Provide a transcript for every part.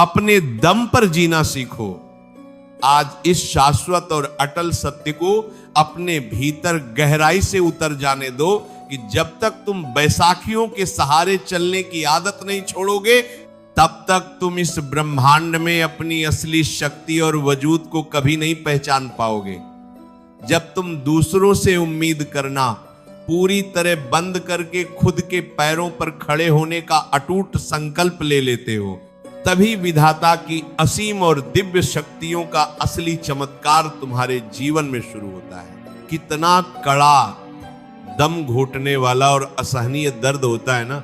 अपने दम पर जीना सीखो। आज इस शाश्वत और अटल सत्य को अपने भीतर गहराई से उतर जाने दो कि जब तक तुम बैसाखियों के सहारे चलने की आदत नहीं छोड़ोगे, तब तक तुम इस ब्रह्मांड में अपनी असली शक्ति और वजूद को कभी नहीं पहचान पाओगे। जब तुम दूसरों से उम्मीद करना पूरी तरह बंद करके खुद के पैरों पर खड़े होने का अटूट संकल्प ले लेते हो, तभी विधाता की असीम और दिव्य शक्तियों का असली चमत्कार तुम्हारे जीवन में शुरू होता है। कितना कड़ा, दम घोटने वाला और असहनीय दर्द होता है ना,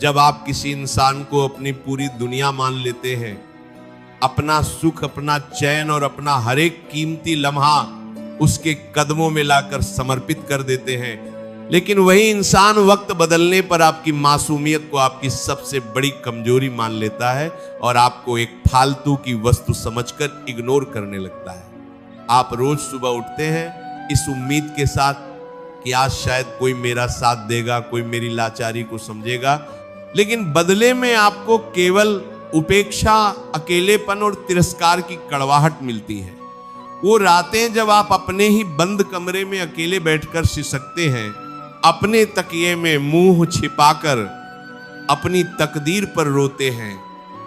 जब आप किसी इंसान को अपनी पूरी दुनिया मान लेते हैं, अपना सुख, अपना चैन और अपना हर एक कीमती लम्हा उसके कदमों में लाकर समर्पित कर देते हैं। लेकिन वही इंसान वक्त बदलने पर आपकी मासूमियत को आपकी सबसे बड़ी कमजोरी मान लेता है और आपको एक फालतू की वस्तु समझकर इग्नोर करने लगता है। आप रोज सुबह उठते हैं इस उम्मीद के साथ कि आज शायद कोई मेरा साथ देगा, कोई मेरी लाचारी को समझेगा, लेकिन बदले में आपको केवल उपेक्षा, अकेलेपन और तिरस्कार की कड़वाहट मिलती है। वो रातें जब आप अपने ही बंद कमरे में अकेले बैठकर सिसकते हैं, अपने तकिए में मुंह छिपाकर अपनी तकदीर पर रोते हैं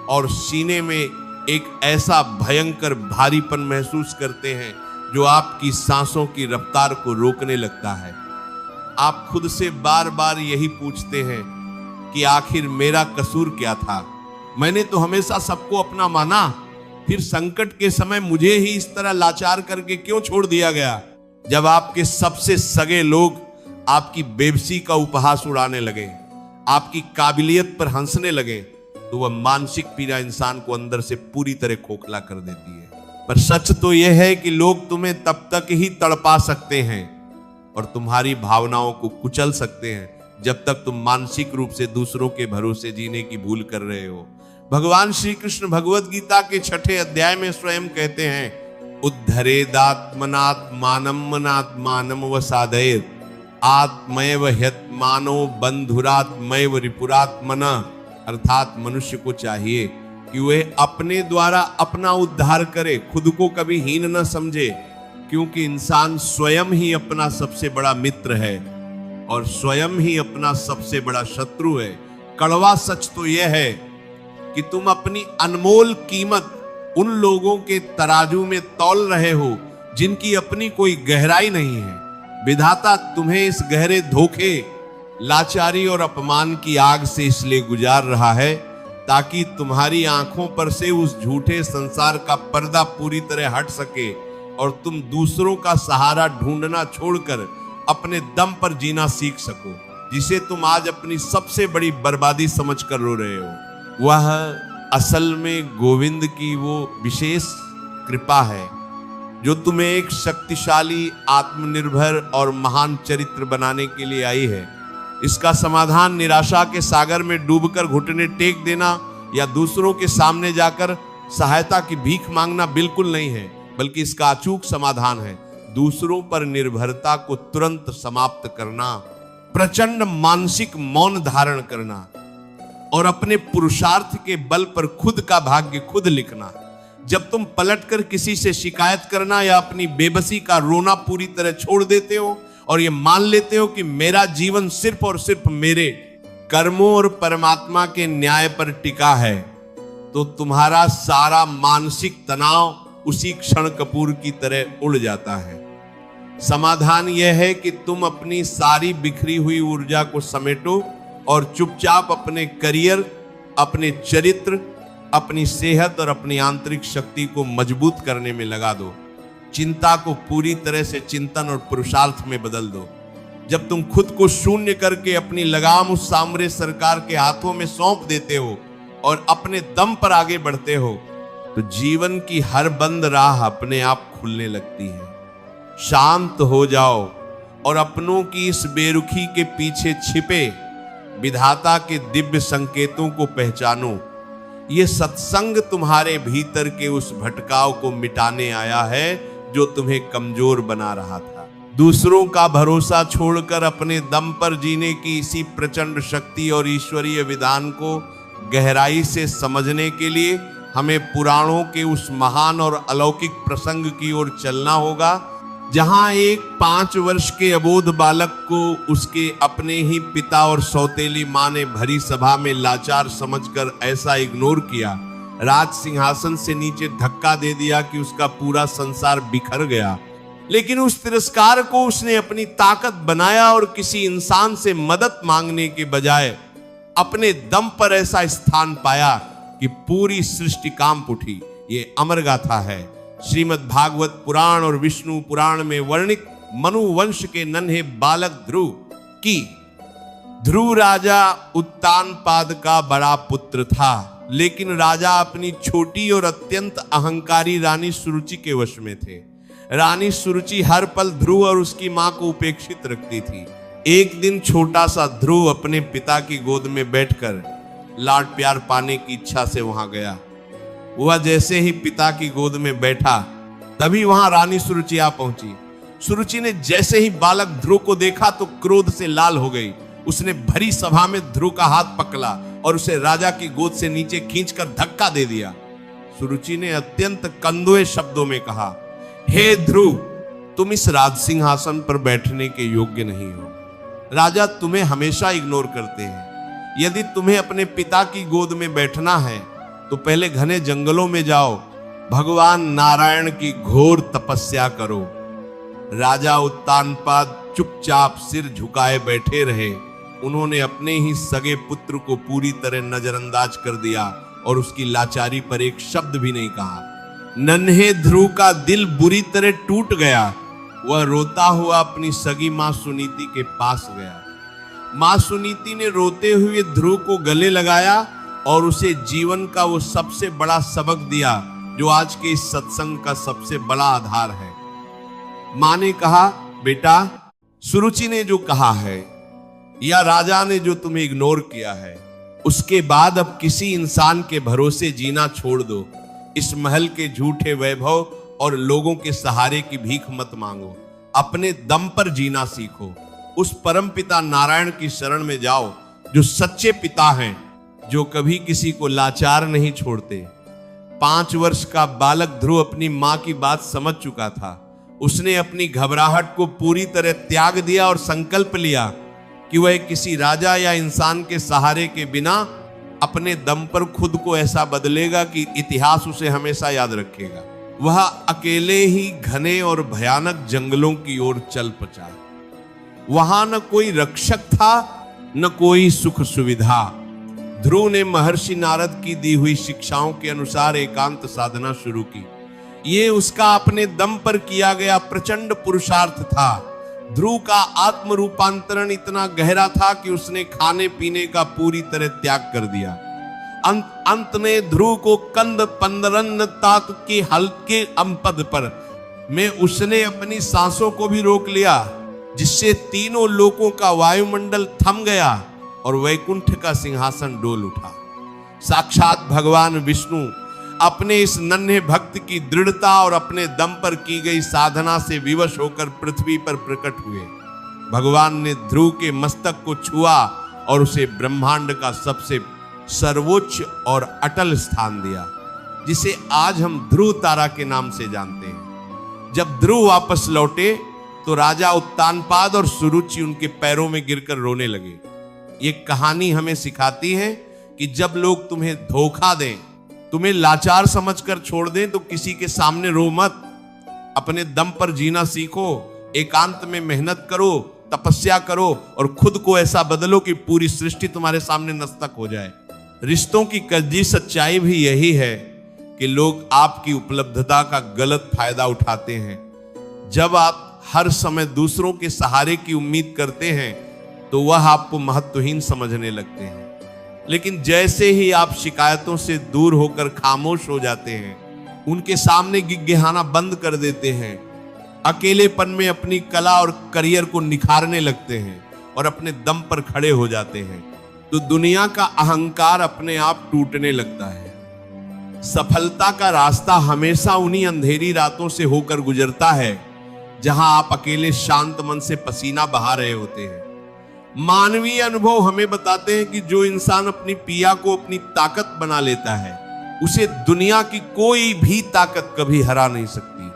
और सीने में एक ऐसा भयंकर भारीपन महसूस करते हैं जो आपकी सांसों की रफ्तार को रोकने लगता है। आप खुद से बार बार यही पूछते हैं कि आखिर मेरा कसूर क्या था? मैंने तो हमेशा सबको अपना माना, फिर संकट के समय मुझे ही इस तरह लाचार करके क्यों छोड़ दिया गया? जब आपके सबसे सगे लोग आपकी बेबसी का उपहास उड़ाने लगे, आपकी काबिलियत पर हंसने लगे, तो वह मानसिक पीड़ा इंसान को अंदर से पूरी तरह खोखला कर देती है। पर सच तो यह है कि लोग तुम्हें तब तक ही तड़पा सकते हैं और तुम्हारी भावनाओं को कुचल सकते हैं जब तक तुम मानसिक रूप से दूसरों के भरोसे जीने की भूल कर रहे हो। भगवान श्री कृष्ण भगवद गीता के 6 अध्याय में स्वयं कहते हैं, उद्धरेदात्मनात्मानम वसादयेत् आत्मैव ह्यत्मानो बंधुरात्मैव रिपुरात्मना। अर्थात मनुष्य को चाहिए कि वह अपने द्वारा अपना उद्धार करे, खुद को कभी हीन न समझे, क्योंकि इंसान स्वयं ही अपना सबसे बड़ा मित्र है और स्वयं ही अपना सबसे बड़ा शत्रु है। कड़वा सच तो यह है कि तुम अपनी अनमोल कीमत उन लोगों के तराजू में तौल रहे हो जिनकी अपनी कोई गहराई नहीं है। विधाता तुम्हें इस गहरे धोखे, लाचारी और अपमान की आग से इसलिए गुजार रहा है ताकि तुम्हारी आंखों पर से उस झूठे संसार का पर्दा पूरी तरह हट सके और तुम दूसरों का सहारा ढूंढना छोड़कर अपने दम पर जीना सीख सको, जिसे तुम आज अपनी सबसे बड़ी बर्बादी समझकर रो रहे हो। वह असल में गोविंद की वो विशेष कृपा है जो तुम्हें एक शक्तिशाली, आत्मनिर्भर और महान चरित्र बनाने के लिए आई है। इसका समाधान निराशा के सागर में डूबकर घुटने टेक देना या दूसरों के सामने जाकर सहायता की भीख मांगना बिल्कुल नहीं है, बल्कि इसका अचूक समाधान है दूसरों पर निर्भरता को तुरंत समाप्त करना, प्रचंड मानसिक मौन धारण करना और अपने पुरुषार्थ के बल पर खुद का भाग्य खुद लिखना। जब तुम पलटकर किसी से शिकायत करना या अपनी बेबसी का रोना पूरी तरह छोड़ देते हो और ये मान लेते हो कि मेरा जीवन सिर्फ और सिर्फ मेरे कर्मों और परमात्मा के न्याय पर टिका है, तो तुम्हारा सारा मानसिक तनाव उसी क्षण कपूर की तरह उड़ जाता है। समाधान यह है कि तुम अपनी सारी बिखरी हुई ऊर्जा को समेटो और चुपचाप अपने करियर, अपने चरित्र, अपनी सेहत और अपनी आंतरिक शक्ति को मजबूत करने में लगा दो। चिंता को पूरी तरह से चिंतन और पुरुषार्थ में बदल दो। जब तुम खुद को शून्य करके अपनी लगाम उस सामरिक सरकार के हाथों में सौंप देते हो और अपने दम पर आगे बढ़ते हो, तो जीवन की हर बंद राह अपने आप खुलने लगती है। शांत हो जाओ और अपनों की इस बेरुखी के पीछे छिपे विधाता के दिव्य संकेतों को पहचानो। ये सत्संग तुम्हारे भीतर के उस भटकाव को मिटाने आया है जो तुम्हें कमजोर बना रहा था। दूसरों का भरोसा छोड़कर अपने दम पर जीने की इसी प्रचंड शक्ति और ईश्वरीय विधान को गहराई से समझने के लिए हमें पुराणों के उस महान और अलौकिक प्रसंग की ओर चलना होगा जहां एक 5 वर्ष के अबोध बालक को उसके अपने ही पिता और सौतेली मां ने भरी सभा में लाचार समझकर ऐसा इग्नोर किया, राज सिंहासन से नीचे धक्का दे दिया कि उसका पूरा संसार बिखर गया। लेकिन उस तिरस्कार को उसने अपनी ताकत बनाया और किसी इंसान से मदद मांगने के बजाय अपने दम पर ऐसा स्थान पाया कि पूरी सृष्टि कांप उठी। ये अमर गाथा है। श्रीमद् भागवत पुराण और विष्णु पुराण में वर्णित मनु वंश के नन्हे बालक ध्रुव की ध्रुव राजा उत्तानपाद का बड़ा पुत्र था, लेकिन राजा अपनी छोटी और अत्यंत अहंकारी रानी सुरुचि के वश में थे। रानी सुरुचि हर पल ध्रुव और उसकी मां को उपेक्षित रखती थी। एक दिन छोटा सा ध्रुव अपने पिता की गोद में बैठकर लाड प्यार पाने की इच्छा से वहां गया। वह जैसे ही पिता की गोद में बैठा तभी वहां रानी सुरुचि आ पहुंची। सुरुचि ने जैसे ही बालक ध्रुव को देखा तो क्रोध से लाल हो गई। उसने भरी सभा में ध्रुव का हाथ पकड़ा और उसे राजा की गोद से नीचे खींचकर धक्का दे दिया। सुरुचि ने अत्यंत कंदुए शब्दों में कहा, हे ध्रुव, तुम इस राज सिंहासन पर बैठने के योग्य नहीं हो। राजा तुम्हें हमेशा इग्नोर करते हैं। यदि तुम्हें अपने पिता की गोद में बैठना है तो पहले घने जंगलों में जाओ, भगवान नारायण की घोर तपस्या करो। राजा उत्तानपाद चुपचाप सिर झुकाए बैठे रहे। उन्होंने अपने ही सगे पुत्र को पूरी तरह नजरअंदाज कर दिया और उसकी लाचारी पर एक शब्द भी नहीं कहा। नन्हे ध्रुव का दिल बुरी तरह टूट गया। वह रोता हुआ अपनी सगी मां सुनीति के पास गया। मां सुनीति ने रोते हुए ध्रुव को गले लगाया और उसे जीवन का वो सबसे बड़ा सबक दिया जो आज के इस सत्संग का सबसे बड़ा आधार है। मां ने कहा, बेटा, सुरुचि ने जो कहा है या राजा ने जो तुम्हें इग्नोर किया है, उसके बाद अब किसी इंसान के भरोसे जीना छोड़ दो। इस महल के झूठे वैभव और लोगों के सहारे की भीख मत मांगो। अपने दम पर जीना सीखो। उस परम पिता नारायण की शरण में जाओ जो सच्चे पिता हैं, जो कभी किसी को लाचार नहीं छोड़ते। 5 वर्ष का बालक ध्रुव अपनी मां की बात समझ चुका था। उसने अपनी घबराहट को पूरी तरह त्याग दिया और संकल्प लिया कि वह किसी राजा या इंसान के सहारे के बिना अपने दम पर खुद को ऐसा बदलेगा कि इतिहास उसे हमेशा याद रखेगा। वह अकेले ही घने और भयानक जंगलों की ओर चल पड़ा। वहां न कोई रक्षक था, न कोई सुख सुविधा। ध्रुव ने महर्षि नारद की दी हुई शिक्षाओं के अनुसार एकांत साधना शुरू की। ये उसका अपने दम पर किया गया प्रचंड पुरुषार्थ था। ध्रुव का आत्म रूपांतरण इतना गहरा था कि उसने खाने पीने का पूरी तरह त्याग कर दिया। अंत में ध्रुव को कंद पंदरन ताक के हल्के अंपद पर में उसने अपनी सांसों को भी रोक लिया, जिससे तीनों लोकों का वायुमंडल थम गया और वैकुंठ का सिंहासन डोल उठा। साक्षात भगवान विष्णु अपने इस नन्हे भक्त की दृढ़ता और अपने दम पर की गई साधना से विवश होकर पृथ्वी पर प्रकट हुए। भगवान ने ध्रुव के मस्तक को छुआ और उसे ब्रह्मांड का सबसे सर्वोच्च और अटल स्थान दिया, जिसे आज हम ध्रुव तारा के नाम से जानते हैं। जब ध्रुव वापस लौटे तो राजा उत्तानपाद और सुरुचि उनके पैरों में गिरकर रोने लगे। ये कहानी हमें सिखाती है कि जब लोग तुम्हें धोखा दें, तुम्हें लाचार समझकर छोड़ दें, तो किसी के सामने रो मत। अपने दम पर जीना सीखो, एकांत में मेहनत करो, तपस्या करो और खुद को ऐसा बदलो कि पूरी सृष्टि तुम्हारे सामने नस्तक हो जाए। रिश्तों की कच्ची सच्चाई भी यही है कि लोग आपकी उपलब्धता का गलत फायदा उठाते हैं। जब आप हर समय दूसरों के सहारे की उम्मीद करते हैं तो वह आपको महत्वहीन समझने लगते हैं। लेकिन जैसे ही आप शिकायतों से दूर होकर खामोश हो जाते हैं, उनके सामने गिड़गिड़ाना बंद कर देते हैं, अकेलेपन में अपनी कला और करियर को निखारने लगते हैं और अपने दम पर खड़े हो जाते हैं, तो दुनिया का अहंकार अपने आप टूटने लगता है। सफलता का रास्ता हमेशा उन्हीं अंधेरी रातों से होकर गुजरता है जहां आप अकेले शांत मन से पसीना बहा रहे होते हैं। मानवीय अनुभव हमें बताते हैं कि जो इंसान अपनी पिया को अपनी ताकत बना लेता है, उसे दुनिया की कोई भी ताकत कभी हरा नहीं सकती।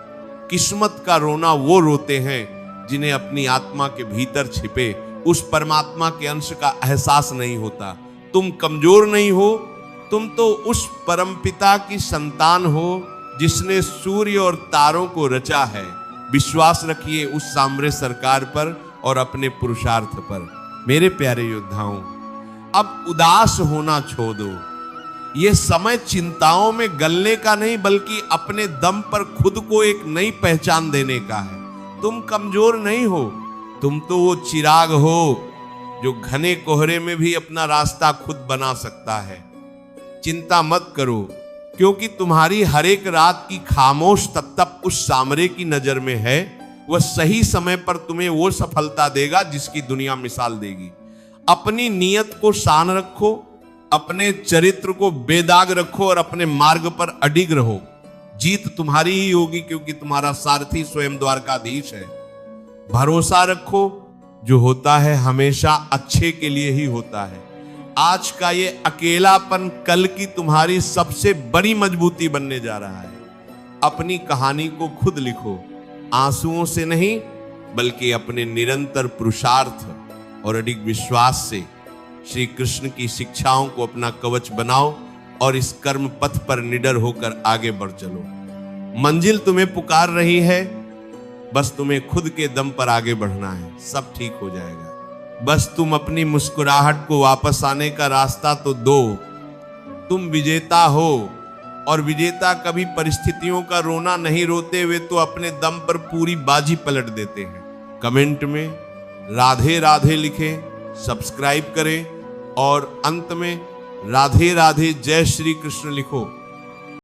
किस्मत का रोना वो रोते हैं जिन्हें अपनी आत्मा के भीतर छिपे उस परमात्मा के अंश का एहसास नहीं होता। तुम कमजोर नहीं हो, तुम तो उस परमपिता की संतान हो जिसने सूर्य और तारों को रचा है। विश्वास रखिए उस सामरे सरकार पर और अपने पुरुषार्थ पर। मेरे प्यारे योद्धाओं, अब उदास होना छोड़ दो। यह समय चिंताओं में गलने का नहीं, बल्कि अपने दम पर खुद को एक नई पहचान देने का है। तुम कमजोर नहीं हो, तुम तो वो चिराग हो जो घने कोहरे में भी अपना रास्ता खुद बना सकता है। चिंता मत करो, क्योंकि तुम्हारी हर एक रात की खामोश तप उस सामरे की नजर में है। वह सही समय पर तुम्हें वो सफलता देगा जिसकी दुनिया मिसाल देगी। अपनी नीयत को शान रखो, अपने चरित्र को बेदाग रखो और अपने मार्ग पर अडिग रहो। जीत तुम्हारी ही होगी, क्योंकि तुम्हारा सारथी स्वयं द्वारकाधीश है। भरोसा रखो, जो होता है हमेशा अच्छे के लिए ही होता है। आज का ये अकेलापन कल की तुम्हारी सबसे बड़ी मजबूती बनने जा रहा है। अपनी कहानी को खुद लिखो, आंसुओं से नहीं, बल्कि अपने निरंतर पुरुषार्थ और अडिग विश्वास से। श्री कृष्ण की शिक्षाओं को अपना कवच बनाओ और इस कर्म पथ पर निडर होकर आगे बढ़ चलो। मंजिल तुम्हें पुकार रही है, बस तुम्हें खुद के दम पर आगे बढ़ना है। सब ठीक हो जाएगा। बस तुम अपनी मुस्कुराहट को वापस आने का रास्ता तो दो। तुम विजेता हो, और विजेता कभी परिस्थितियों का रोना नहीं रोते हुए तो अपने दम पर पूरी बाजी पलट देते हैं। कमेंट में राधे राधे लिखें, सब्सक्राइब करें और अंत में राधे राधे जय श्री कृष्ण लिखो।